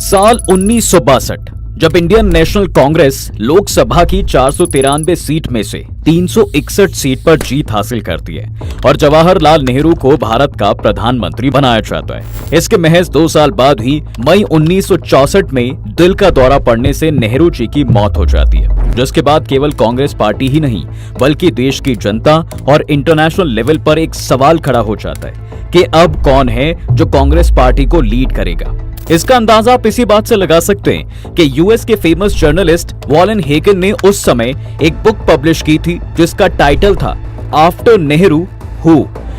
साल 1962 जब Indian national Congress Lok Sabha की 493 सीट में से 361 सीट पर जीत हासिल करती है और जवाहरलाल नेहरू को भारत का प्रधानमंत्री बनाया जाता है। इसके महज 2 साल बाद ही मई 1964 में दिल का दौरा पड़ने से नेहरू जी की मौत हो जाती है, जिसके बाद केवल कांग्रेस पार्टी ही नहीं बल्कि देश की जनता और इंटरनेशनल लेवल पर एक सवाल खड़ा हो जाता है कि अब कौन है जो कांग्रेस पार्टी को लीड करेगा। इसका अंदाजा आप इसी बात से लगा सकते हैं कि यूएस के फेमस जर्नलिस्ट वॉलन हेगन ने उस समय एक बुक पब्लिश की थी जिसका टाइटल था आफ्टर नेहरू हु।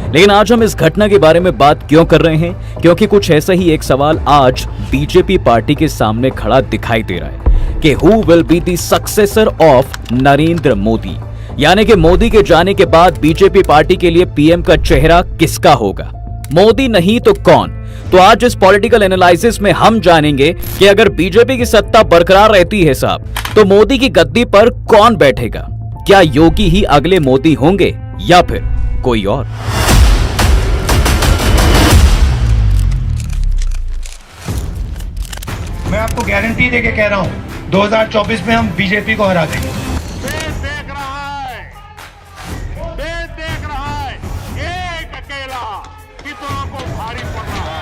लेकिन आज हम इस घटना के बारे में बात क्यों कर रहे हैं? क्योंकि कुछ ऐसा ही एक सवाल आज बीजेपी पार्टी के सामने खड़ा दिखाई दे रहा है कि who will be the successor of Narendra Modi, यानी कि मोदी के जाने के बाद बीजेपी पार्टी के लिए पीएम का चेहरा किसका होगा? मोदी नहीं तो कौन? तो आज इस पॉलिटिकल एनालिसिस में हम जानेंगे कि अगर बीजेपी की सत्ता बरकरार रहती है साहब, तो मोदी की गद्दी पर कौन बैठेगा? क्या योगी ही अगले मोदी होंगे या फिर कोई और? मैं आपको गारंटी देके कह रहा हूं 2024 में हम बीजेपी को हरा देंगे। देख रहा है एक अकेला कितनों को भारी पड़ रहा है।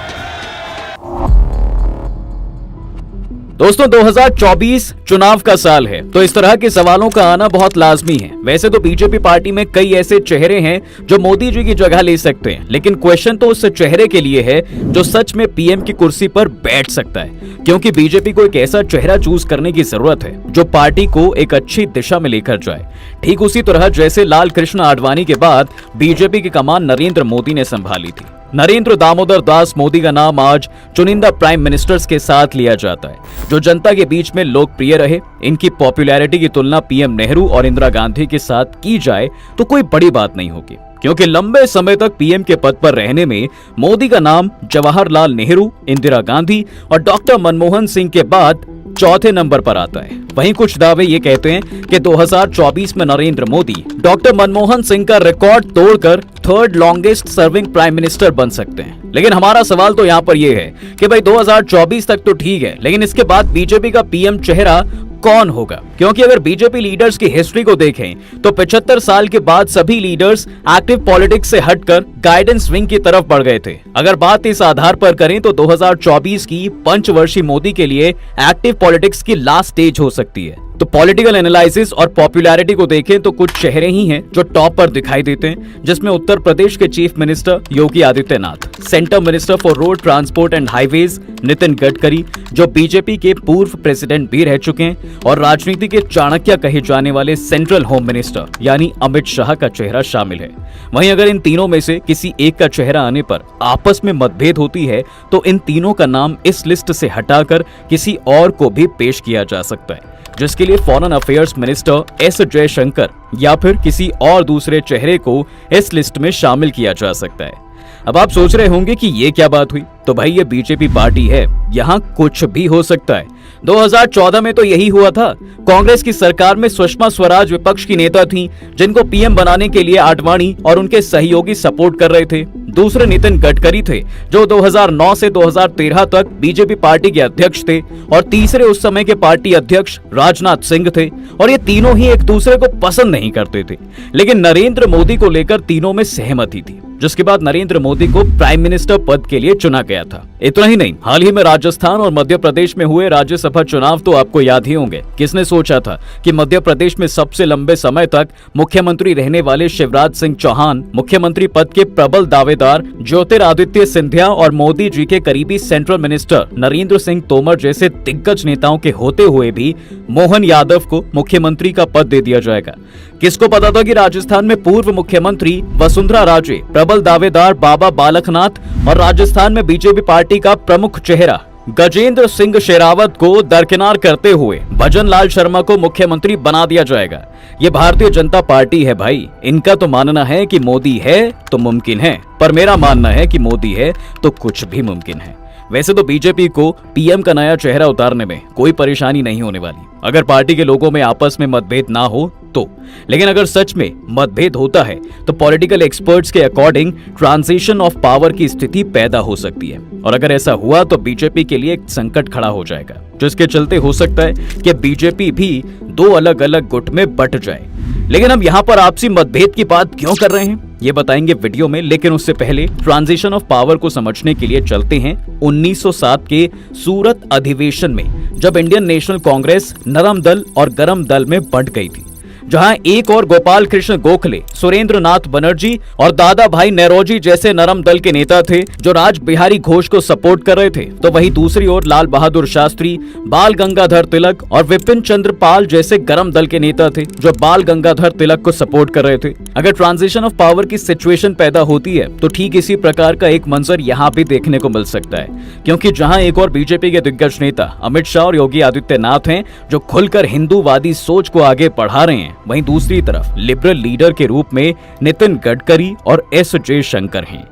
दोस्तों 2024 चुनाव का साल है, तो इस तरह के सवालों का आना बहुत लाजमी है। वैसे तो बीजेपी पार्टी में कई ऐसे चेहरे हैं जो मोदी जी की जगह ले सकते हैं, लेकिन क्वेश्चन तो उस चेहरे के लिए है जो सच में पीएम की कुर्सी पर बैठ सकता है, क्योंकि बीजेपी को एक ऐसा चेहरा चूज करने की जरूरत है जो पार्टी को एक अच्छी दिशा में लेकर जाए। ठीक उसी तरह जैसे लाल कृष्ण आडवाणी के बाद बीजेपी की कमान नरेंद्र मोदी ने संभाली थी। नरेंद्र दामोदर दास मोदी का नाम आज चुनिंदा प्राइम मिनिस्टर्स के साथ लिया जाता है जो जनता के बीच में लोकप्रिय रहे। इनकी पॉपुलैरिटी की तुलना पीएम नेहरू और इंदिरा गांधी के साथ की जाए तो कोई बड़ी बात नहीं होगी, क्योंकि लंबे समय तक पीएम के पद पर रहने में मोदी का नाम जवाहरलाल नेहरू, इंदिरा गांधी और डॉक्टर मनमोहन सिंह के बाद चौथे नंबर पर आता है। वहीं कुछ दावे ये कहते हैं कि 2024 में नरेंद्र मोदी डॉक्टर मनमोहन सिंह का रिकॉर्ड तोड़कर third longest serving prime minister बन सकते हैं। लेकिन हमारा सवाल तो यहाँ पर यह है कि भाई 2024 तक तो ठीक है, लेकिन इसके बाद बीजेपी का पीएम चेहरा कौन होगा? क्योंकि अगर बीजेपी लीडर्स की हिस्ट्री को देखें तो 75 साल के बाद सभी लीडर्स एक्टिव पॉलिटिक्स से हटकर गाइडेंस विंग की तरफ बढ़ गए थे। अगर बात इस आधार पर करें तो 2024 की पंचवर्षीय मोदी के लिए एक्टिव पॉलिटिक्स की लास्ट स्टेज हो सकती है। तो पॉलिटिकल एनालिसिस और पॉपुलैरिटी को देखें तो कुछ चेहरे ही हैं जो टॉप पर दिखाई देते हैं, जिसमें उत्तर प्रदेश के chief minister Yogi Adityanath, centre minister for road transport and highways Nitin Gadkari जो बीजेपी के पूर्व प्रेसिडेंट भी रह चुके हैं, और राजनीति के चाणक्य कहे जाने वाले सेंट्रल होम मिनिस्टर यानी अमित शाह का चेहरा शामिल है। वहीं अगर इन तीनों में से किसी एक का चेहरा आने पर आपस में मतभेद होती है तो इन तीनों का नाम इस लिस्ट से हटाकर किसी और को भी पेश किया जा सकता है, जिसके लिए foreign affairs minister S Jaishankar या फिर किसी और दूसरे चेहरे को इस लिस्ट में शामिल किया जा सकता है। अब आप सोच रहे होंगे कि ये क्या बात हुई? तो भाई ये बीजेपी पार्टी है, यहाँ कुछ भी हो सकता है। 2014 में तो यही हुआ था। कांग्रेस की सरकार में सुषमा स्वराज विपक्ष की नेता थीं, जिनको पीएम बनाने के लिए आडवाणी और उनके सहयोगी सपोर्ट कर रहे थे। दूसरे नितिन गडकरी थे जो 2009 से 2013 तक बीजेपी पार्टी के अध्यक्ष थे, और तीसरे उस समय के पार्टी अध्यक्ष राजनाथ सिंह थे, और ये तीनों ही एक दूसरे को पसंद नहीं करते थे। लेकिन नरेंद्र मोदी को लेकर तीनों में सहमति थी, जिसके बाद नरेंद्र मोदी को प्राइम मिनिस्टर पद के लिए चुना गया था। इतना ही नहीं, हाल ही में राजस्थान और मध्य प्रदेश में हुए राज्यसभा चुनाव तो आपको याद ही होंगे। किसने सोचा था कि मध्य प्रदेश में सबसे लंबे समय तक मुख्यमंत्री रहने वाले शिवराज सिंह चौहान, मुख्यमंत्री पद के प्रबल दावेदार ज्योतिरादित्य सिंधिया और मोदी जी के करीबी सेंट्रल मिनिस्टर नरेंद्र सिंह तोमर जैसे दिग्गज नेताओं के होते हुए भी मोहन यादव को मुख्यमंत्री का पद दे दिया जाएगा? किसको पता था कि राजस्थान में पूर्व मुख्यमंत्री वसुंधरा राजे, प्रबल दावेदार बाबा बालकनाथ और राजस्थान में बीजेपी पार्टी का प्रमुख चेहरा गजेंद्र सिंह शेरावत को दरकिनार करते हुए भजन लाल शर्मा को मुख्यमंत्री बना दिया जाएगा? ये भारतीय जनता पार्टी है भाई। इनका तो मानना है कि मोदी है तो मुमकिन है, पर मेरा मानना है कि मोदी है तो कुछ भी मुमकिन है। वैसे तो बीजेपी को पीएम का नया चेहरा उतारने में कोई परेशानी नहीं होने वाली। अगर पार्टी के लोगों में आपस में मतभेद ना हो तो। लेकिन अगर सच में मतभेद होता है तो पॉलिटिकल एक्सपर्ट्स के अकॉर्डिंग ट्रांजिशन ऑफ पावर की स्थिति पैदा हो सकती है, और अगर ऐसा हुआ तो बीजेपी के लिए एक संकट खड़ा हो जाएगा, जिसके चलते हो सकता है कि बीजेपी भी दो अलग अलग गुट में बंट जाए। लेकिन हम यहाँ पर आपसी मतभेद की बात क्यों कर रहे हैं ये बताएंगे वीडियो में, लेकिन उससे पहले ट्रांजिशन ऑफ पावर को समझने के लिए चलते हैं 1907 के सूरत अधिवेशन में, जब इंडियन नेशनल कांग्रेस नरम दल और गरम दल में बंट गई थी, जहां एक और गोपाल कृष्ण गोखले, सुरेंद्र नाथ बनर्जी और दादा भाई नेरोजी जैसे नरम दल के नेता थे जो राज बिहारी घोष को सपोर्ट कर रहे थे, तो वहीं दूसरी ओर लाल बहादुर शास्त्री, बाल गंगाधर तिलक और विपिन चंद्र पाल जैसे गरम दल के नेता थे जो बाल गंगाधर तिलक को सपोर्ट कर रहे थे। अगर ट्रांजिशन ऑफ पावर की सिचुएशन पैदा होती है तो ठीक इसी प्रकार का एक मंजर यहाँ भी देखने को मिल सकता है, क्योंकि जहां एक और बीजेपी के दिग्गज नेता अमित शाह और योगी आदित्यनाथ हैं जो खुलकर हिंदूवादी सोच को आगे बढ़ा रहे हैं, वहीं दूसरी तरफ लिबरल लीडर के रूप में नितिन गडकरी और एस जयशंकर हैं।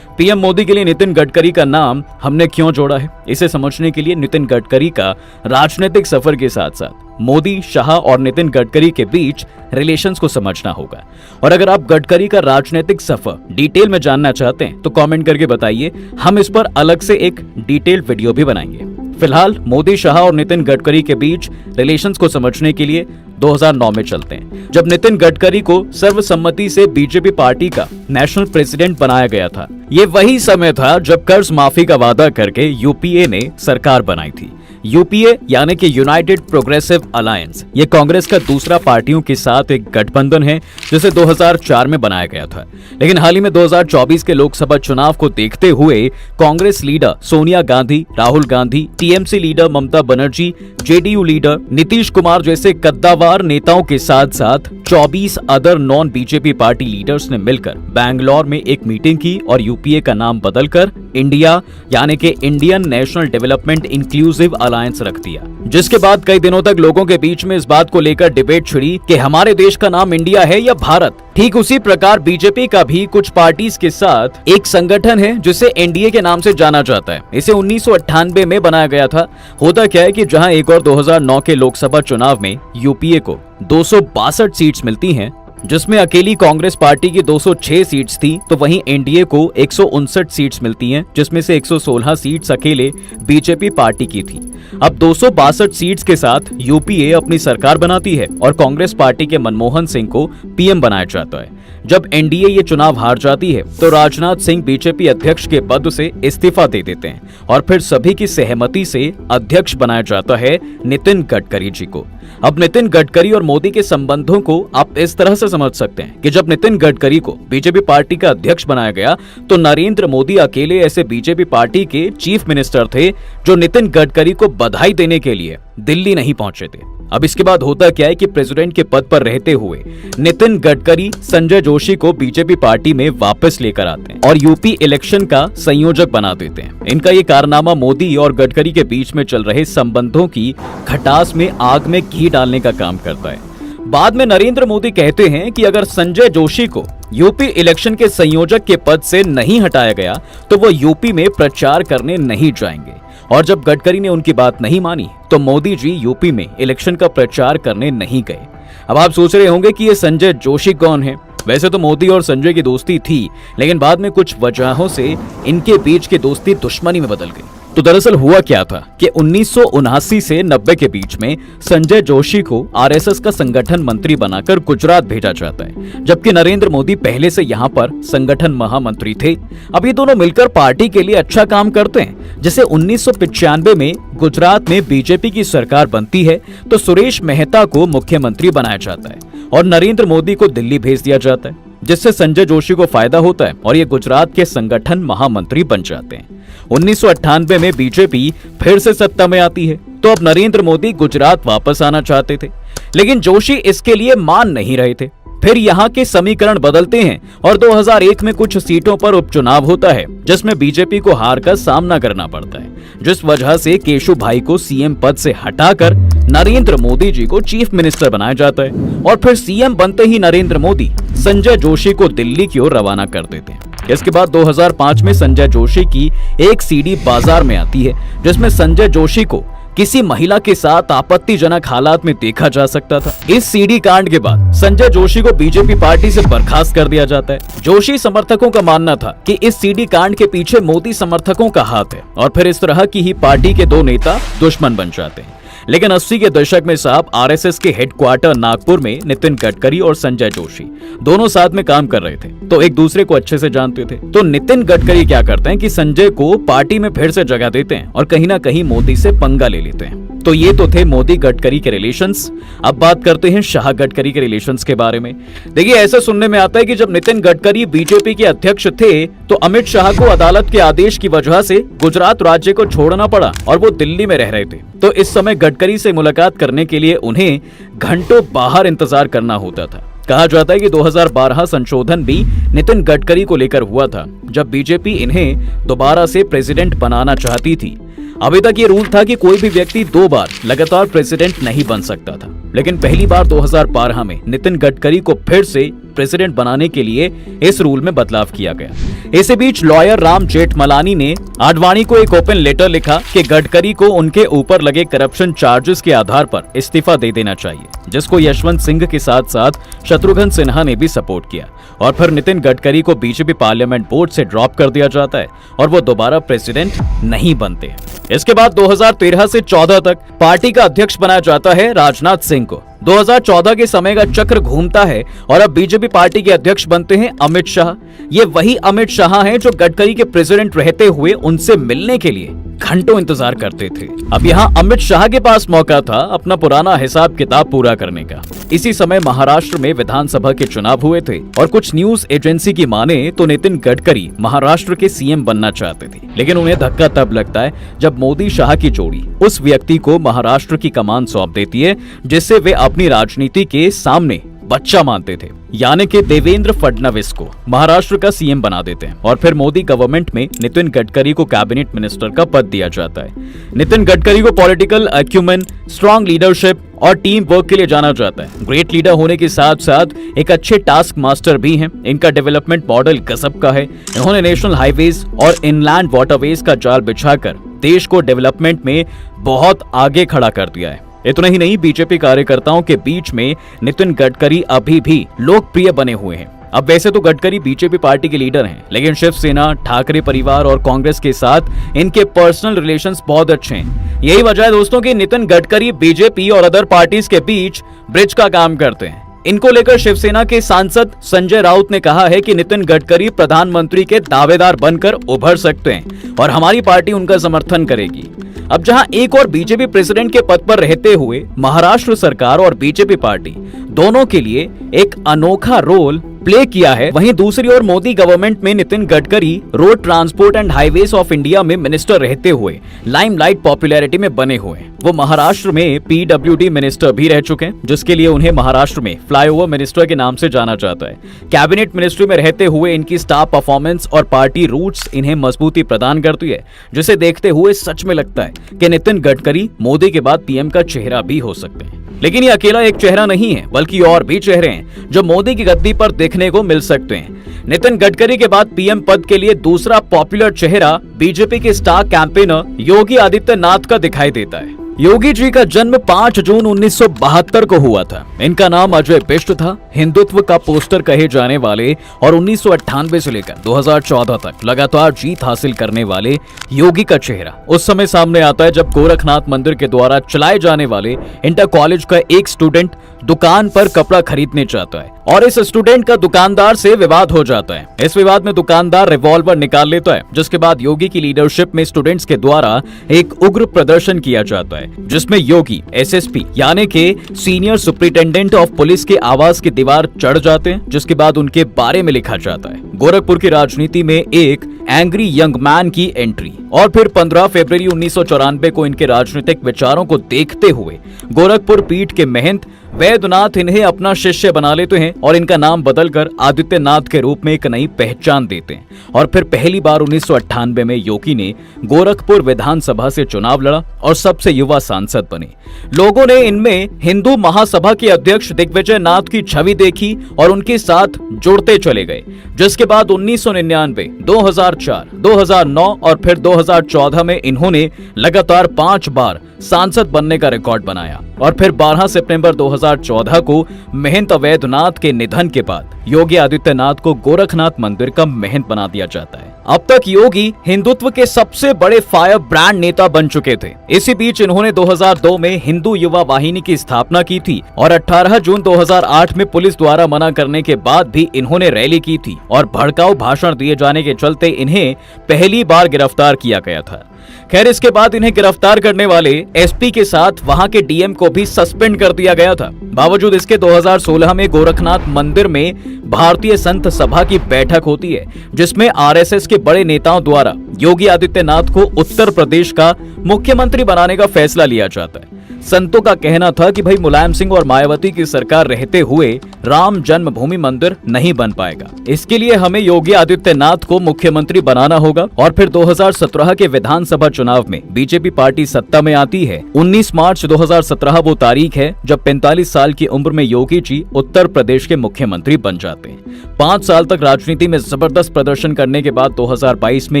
पीएम मोदी के लिए नितिन गडकरी का नाम हमने क्यों जोड़ा है, इसे समझने के लिए नितिन गडकरी का राजनीतिक सफर के साथ साथ मोदी, शाह और नितिन गडकरी के बीच रिलेशंस को समझना होगा। और अगर आप गडकरी का राजनीतिक सफर डिटेल में जानना चाहते हैं तो कमेंट करके बताइए, हम इस पर अलग से एक डिटेल्ड वीडियो भी बनाएंगे। फिलहाल मोदी, शाह और नितिन गडकरी के बीच रिलेशंस को समझने के लिए 2009 में चलते हैं, जब नितिन गडकरी को सर्वसम्मति से बीजेपी पार्टी का नेशनल प्रेसिडेंट बनाया गया था। ये वही समय था जब कर्ज माफी का वादा करके यूपीए ने सरकार बनाई थी। यूपीए यानी कि यूनाइटेड प्रोग्रेसिव अलायंस, ये कांग्रेस का दूसरा पार्टियों के साथ एक गठबंधन है जिसे 2004 में बनाया गया था। लेकिन हाल ही में 2024 के लोकसभा चुनाव को देखते हुए Congress leader Sonia Gandhi, Rahul Gandhi, TMC leader Mamata Banerjee, JDU leader Nitish Kumar जैसे कद्दावर नेताओं के साथ साथ 24 other non BJP party leaders ने मिलकर बैंगलोर में एक मीटिंग की और यूपीए का नाम बदलकर इंडिया यानी कि Indian national development inclusive alliance रख दिया, जिसके बाद कई दिनों तक लोगों के बीच में इस बात को लेकर डिबेट छिड़ी कि हमारे देश का नाम इंडिया है या भारत। ठीक उसी प्रकार बीजेपी का भी कुछ पार्टीज के साथ एक संगठन है जिसे एनडीए के नाम से जाना जाता है। इसे 1998 में बनाया गया था। होता क्या है कि जहां एक और 2009 के लोकसभा चुनाव में यूपीए को 262 सीट्स मिलती हैं, जिसमें अकेली कांग्रेस पार्टी की 206 सीट्स थी, तो वहीं एनडीए को 159 सीट्स मिलती हैं, जिसमें से 116 सीट्स अकेले बीजेपी पार्टी की थी। अब 262 सीट्स के साथ यूपीए अपनी सरकार बनाती है और कांग्रेस पार्टी के मनमोहन सिंह को पीएम बनाया जाता है। जब एनडीए ये चुनाव हार जाती है तो राजनाथ सिंह बीजेपी अध्यक्ष के पद से इस्तीफा दे देते हैं और फिर सभी की सहमति से अध्यक्ष बनाया जाता है नितिन गडकरी जी को। अब नितिन गडकरी और मोदी के संबंधों को आप इस तरह से समझ सकते हैं कि जब नितिन गडकरी को बीजेपी पार्टी का अध्यक्ष बनाया गया तो नरेंद्र मोदी अकेले ऐसे बीजेपी पार्टी के चीफ मिनिस्टर थे जो नितिन गडकरी को बधाई देने के लिए दिल्ली नहीं पहुंचे थे। अब इसके बाद होता क्या है कि प्रेसिडेंट के पद पर रहते हुए नितिन गडकरी संजय जोशी को बीजेपी पार्टी में वापस लेकर आते हैं और यूपी इलेक्शन का संयोजक बना देते हैं। इनका ये कारनामा मोदी और गडकरी के बीच में चल रहे संबंधों की खटास में आग में घी डालने का काम करता है। बाद में नरेंद्र मोदी कहते हैं कि अगर संजय जोशी को यूपी इलेक्शन के संयोजक के पद से नहीं हटाया गया तो वो यूपी में प्रचार करने नहीं जाएंगे, और जब गडकरी ने उनकी बात नहीं मानी तो मोदी जी यूपी में इलेक्शन का प्रचार करने नहीं गए। अब आप सोच रहे होंगे कि ये संजय जोशी कौन है। वैसे तो मोदी और संजय की दोस्ती थी, लेकिन बाद में कुछ वजहों से इनके बीच की दोस्ती दुश्मनी में बदल गई। तो दरअसल हुआ क्या था कि 1979 से 90 के बीच में संजय जोशी को आरएसएस का संगठन मंत्री बनाकर गुजरात भेजा जाता है, जबकि नरेंद्र मोदी पहले से यहाँ पर संगठन महामंत्री थे। अब ये दोनों मिलकर पार्टी के लिए अच्छा काम करते हैं। जैसे 1995 में गुजरात में बीजेपी की सरकार बनती है तो सुरेश मेहता को मुख्यमंत्री बनाया जाता है और नरेंद्र मोदी को दिल्ली भेज दिया जाता है, जिससे संजय जोशी को फायदा होता है और ये गुजरात के संगठन महामंत्री बन जाते हैं। 1998 में बीजेपी फिर से सत्ता में आती है तो अब नरेंद्र मोदी गुजरात वापस आना चाहते थे, लेकिन जोशी इसके लिए मान नहीं रहे थे। फिर यहाँ के समीकरण बदलते हैं और 2001 में कुछ सीटों पर उपचुनाव होता है जिसमें बीजेपी को हार का सामना करना पड़ता है, जिस वजह से केशु भाई को सीएम पद से हटाकर नरेंद्र मोदी जी को चीफ मिनिस्टर बनाया जाता है और फिर सीएम बनते ही नरेंद्र मोदी संजय जोशी को दिल्ली की ओर रवाना कर देते हैं। इसके बाद 2005 में संजय जोशी की एक सीडी बाजार में आती है जिसमें संजय जोशी को किसी महिला के साथ आपत्तिजनक हालात में देखा जा सकता था। इस सीडी कांड के बाद संजय जोशी को बीजेपी पार्टी से बर्खास्त कर दिया जाता है। जोशी समर्थकों का मानना था कि इस सीडी कांड के पीछे मोदी समर्थकों का हाथ है और फिर इस तरह की ही पार्टी के दो नेता दुश्मन बन जाते हैं। लेकिन 80 के दशक में साहब आरएसएस के हेडक्वार्टर नागपुर में नितिन गडकरी और संजय जोशी दोनों साथ में काम कर रहे थे, तो एक दूसरे को अच्छे से जानते थे। तो नितिन गडकरी क्या करते हैं कि संजय को पार्टी में फिर से जगह देते हैं और कहीं ना कहीं मोदी से पंगा ले लेते हैं। तो ये तो थे मोदी गडकरी के रिलेशंस। अब बात करते हैं शाह गडकरी के रिलेशंस के बारे में। देखिए, ऐसा सुनने में आता है कि जब नितिन गडकरी बीजेपी के अध्यक्ष थे तो अमित शाह को अदालत के आदेश की वजह से गुजरात राज्य को छोड़ना पड़ा और वो दिल्ली में रह रहे थे। तो इस समय गडकरी से मुलाकात करने के लिए उन्हें घंटों बाहर इंतजार करना होता था। कहा जाता है कि 2012 संशोधन भी नितिन गडकरी को लेकर हुआ था, जब बीजेपी इन्हें दोबारा से प्रेसिडेंट बनाना चाहती थी। अभी तक ये रूल था कि कोई भी व्यक्ति 2 बार लगातार प्रेसिडेंट नहीं बन सकता था, लेकिन पहली बार 2012 में नितिन गडकरी को फिर से प्रेसिडेंट बनाने के लिए इस रूल में बदलाव किया गया। इसी बीच लॉयर राम जेठमलानी ने आडवाणी को एक ओपन लेटर लिखा कि गडकरी को उनके ऊपर लगे करप्शन चार्जेस के आधार पर इस्तीफा दे देना चाहिए, जिसको यशवंत सिंह के साथ साथ शत्रुघ्न सिन्हा ने भी सपोर्ट किया। और फिर नितिन गडकरी को बीजेपी पार्लियामेंट बोर्ड से ड्रॉप कर दिया जाता है और वो दोबारा प्रेसिडेंट नहीं बनते। इसके बाद 2013 से 14 तक पार्टी का अध्यक्ष बनाया जाता है राजनाथ सिंह को। 2014 के समय का चक्र घूमता है और अब बीजेपी पार्टी के अध्यक्ष बनते हैं अमित शाह। ये वही अमित शाह हैं जो गडकरी के प्रेसिडेंट रहते हुए उनसे मिलने के लिए घंटों इंतजार करते थे। अब यहाँ अमित शाह के पास मौका था अपना पुराना हिसाब किताब पूरा करने का। इसी समय महाराष्ट्र में विधानसभा के चुनाव हुए थे और कुछ न्यूज एजेंसी की माने तो नितिन गडकरी महाराष्ट्र के सीएम बनना चाहते थे, लेकिन उन्हें धक्का तब लगता है जब मोदी शाह की जोड़ी उस व्यक्ति को महाराष्ट्र की कमान सौंप देती है जिससे वे अपनी राजनीति के सामने बच्चा मानते थे, यानी कि देवेंद्र फडणवीस को महाराष्ट्र का सीएम बना देते हैं और फिर मोदी गवर्नमेंट में नितिन गडकरी को कैबिनेट मिनिस्टर का पद दिया जाता है। नितिन गडकरी को पॉलिटिकल एक्यूमेन, स्ट्रॉन्ग लीडरशिप और टीम वर्क के लिए जाना जाता है। ग्रेट लीडर होने के साथ साथ एक अच्छे टास्क मास्टर भी हैं। इनका डेवलपमेंट मॉडल गजब का है। इन्होंने नेशनल हाईवेज और इनलैंड वाटरवेज का जाल बिछाकर देश को डेवलपमेंट में बहुत आगे खड़ा कर दिया है। इतना ही नहीं, बीजेपी कार्यकर्ताओं के बीच में नितिन गडकरी अभी भी लोकप्रिय बने हुए हैं। अब वैसे तो गडकरी बीजेपी पार्टी के लीडर हैं, लेकिन शिवसेना, ठाकरे परिवार और कांग्रेस के साथ इनके पर्सनल रिलेशंस बहुत अच्छे हैं। यही वजह है दोस्तों कि नितिन गडकरी बीजेपी और अदर पार्टीज के बीच ब्रिज का काम करते हैं। इनको लेकर शिवसेना के सांसद संजय राउत ने कहा है कि नितिन गडकरी प्रधानमंत्री के दावेदार बनकर उभर सकते हैं और हमारी पार्टी उनका समर्थन करेगी। अब जहां एक और बीजेपी प्रेसिडेंट के पद पर रहते हुए महाराष्ट्र सरकार और बीजेपी पार्टी दोनों के लिए एक अनोखा रोल प्ले किया है, वहीं दूसरी ओर मोदी गवर्नमेंट में Nitin Gadkari road transport and highways of India में मिनिस्टर रहते हुए लाइमलाइट पॉपुलैरिटी में बने हुए हैं। वो महाराष्ट्र में पीडब्ल्यूडी मिनिस्टर भी रह चुके हैं, जिसके लिए उन्हें महाराष्ट्र में फ्लाईओवर मिनिस्टर के नाम से जाना जाता है। कैबिनेट मिनिस्ट्री में रहते हुए इनकी स्टार परफॉर्मेंस और पार्टी रूट्स इन्हें मजबूती प्रदान करती है, जिसे देखते हुए सच में लगता है कि नितिन गडकरी मोदी के बाद पीएम का चेहरा भी हो सकते हैं। लेकिन ये अकेला एक चेहरा नहीं है, बल्कि और भी चेहरे हैं जो मोदी की गद्दी पर देखने को मिल सकते हैं। नितिन गडकरी के बाद पीएम पद के लिए दूसरा पॉपुलर चेहरा बीजेपी के स्टार कैंपेनर योगी आदित्यनाथ का दिखाई देता है। योगी जी का जन्म 5 जून 1972 को हुआ था। इनका नाम अजय बिष्ट था। हिंदुत्व का पोस्टर कहे जाने वाले और 1998 से लेकर 2014 तक लगातार जीत हासिल करने वाले योगी का चेहरा उस समय सामने आता है जब गोरखनाथ मंदिर के द्वारा चलाए जाने वाले इंटर कॉलेज का एक स्टूडेंट दुकान पर कपड़ा खरीदने जाता है और इस स्टूडेंट का दुकानदार से विवाद हो जाता है। इस विवाद में दुकानदार रिवॉल्वर निकाल लेता है, जिसके बाद योगी की लीडरशिप में स्टूडेंट्स के द्वारा एक उग्र प्रदर्शन किया जाता है, जिसमें योगी एसएसपी यानी कि सीनियर सुपरिटेंडेंट ऑफ पुलिस के आवास की दीवार चढ़ जाते हैं, जिसके बाद उनके बारे में लिखा जाता है गोरखपुर की राजनीति में एक एंग्री यंग मैन की एंट्री। और फिर 15 फरवरी 1994 को इनके राजनीतिक विचारों को देखते हुए गोरखपुर पीठ के महंत वैद्यनाथ इन्हें अपना शिष्य बना लेते हैं और इनका नाम बदलकर आदित्यनाथ के रूप में एक नई पहचान देते हैं। और फिर पहली बार 1998 में योगी ने गोरखपुर विधानसभा से चुनाव लड़ा और सबसे युवा सांसद बने। लोगों ने इनमें हिंदू महासभा के अध्यक्ष दिग्विजय नाथ की छवि देखी और उनके साथ जुड़ते चले गए, जिसके बाद 1999, 2004, 2009 और फिर 2014 में इन्होंने लगातार 5 बार सांसद बनने का रिकॉर्ड बनाया। और फिर 12 सितंबर 2014 को महंत अवैधनाथ के निधन के बाद योगी आदित्यनाथ को गोरखनाथ मंदिर का महंत बना दिया जाता है। अब तक योगी हिंदुत्व के सबसे बड़े फायर ब्रांड नेता बन चुके थे। इसी बीच इन्होंने 2002 में हिंदू युवा वाहिनी की स्थापना की थी और 18 जून 2008 में पुलिस द्वारा मना करने के बाद भी इन्होंने रैली की थी और भड़काऊ भाषण दिए जाने के चलते इन्हें पहली बार गिरफ्तार किया गया था। खैर, इसके बाद इन्हें गिरफ्तार करने वाले एसपी के साथ वहां के डीएम को भी सस्पेंड कर दिया गया था। बावजूद इसके 2016 में गोरखनाथ मंदिर में भारतीय संत सभा की बैठक होती है, जिसमें आरएसएस के बड़े नेताओं द्वारा योगी आदित्यनाथ को उत्तर प्रदेश का मुख्यमंत्री बनाने का फैसला लिया जाता है। संतों का कहना था कि भाई मुलायम सिंह और मायावती की सरकार रहते हुए राम जन्मभूमि मंदिर नहीं बन पाएगा, इसके लिए हमें योगी आदित्यनाथ को मुख्यमंत्री बनाना होगा। और फिर 2017 के विधानसभा चुनाव में बीजेपी पार्टी सत्ता में आती है। 19 मार्च 2017 वो तारीख है जब 45 साल की उम्र में योगी जी उत्तर प्रदेश के मुख्यमंत्री बन जाते हैं। 5 साल तक राजनीति में जबरदस्त प्रदर्शन करने के बाद 2022 में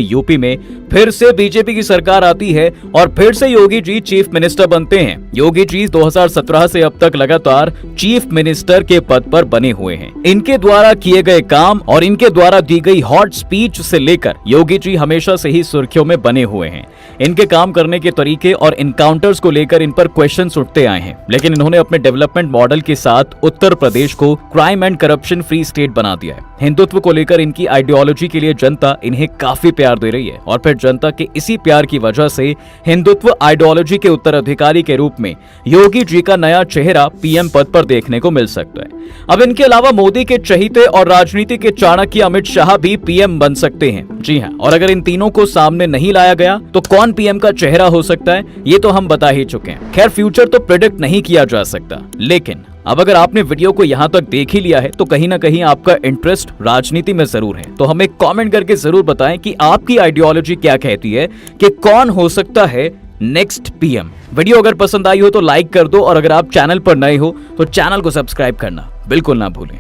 यूपी में फिर से बीजेपी की सरकार आती है और फिर से योगी जी चीफ मिनिस्टर बनते हैं। योगी जी 2017 से अब तक लगातार चीफ मिनिस्टर के पद पर बने हुए हैं। इनके द्वारा किए गए काम और इनके द्वारा दी गई हॉट स्पीच से लेकर योगी जी हमेशा से ही सुर्खियों में बने हुए हैं। इनके काम करने के तरीके और इनकाउंटर्स को लेकर इन पर क्वेश्चंस उठते आए हैं, लेकिन इन्होंने अपने डेवलपमेंट मॉडल के साथ उत्तर प्रदेश को crime and corruption free state बना दिया है। हिंदुत्व को लेकर इनकी आइडियोलॉजी के लिए जनता इन्हें काफी प्यार दे रही है और फिर जनता के इसी प्यार की वजह से हिंदुत्व आइडियोलॉजी के उत्तराधिकारी के रूप में योगी जी का नया चेहरा पीएम पद पर देखने को मिल सकता है। अब इनके अलावा मोदी के चहीते और राजनीति के चाणक्य अमित शाह भी पीएम बन सकते हैं। जी हां, और अगर इन तीनों को सामने नहीं लाया गया तो कौन पीएम का चेहरा हो सकता है, ये तो हम बता ही चुके हैं। खैर, फ्यूचर तो प्रेडिक्ट नहीं किया जा सकता, लेकिन अब अगर आपने वीडियो को यहाँ तक देख ही लिया है तो कहीं ना कहीं आपका इंटरेस्ट राजनीति में जरूर है। तो हमें कमेंट करके जरूर बताएं कि आपकी आइडियोलॉजी क्या कहती है कि कौन हो सकता है नेक्स्ट पीएम। वीडियो अगर पसंद आई हो तो लाइक कर दो और अगर आप चैनल पर नए हो तो चैनल को सब्सक्राइब करना बिल्कुल ना भूलें।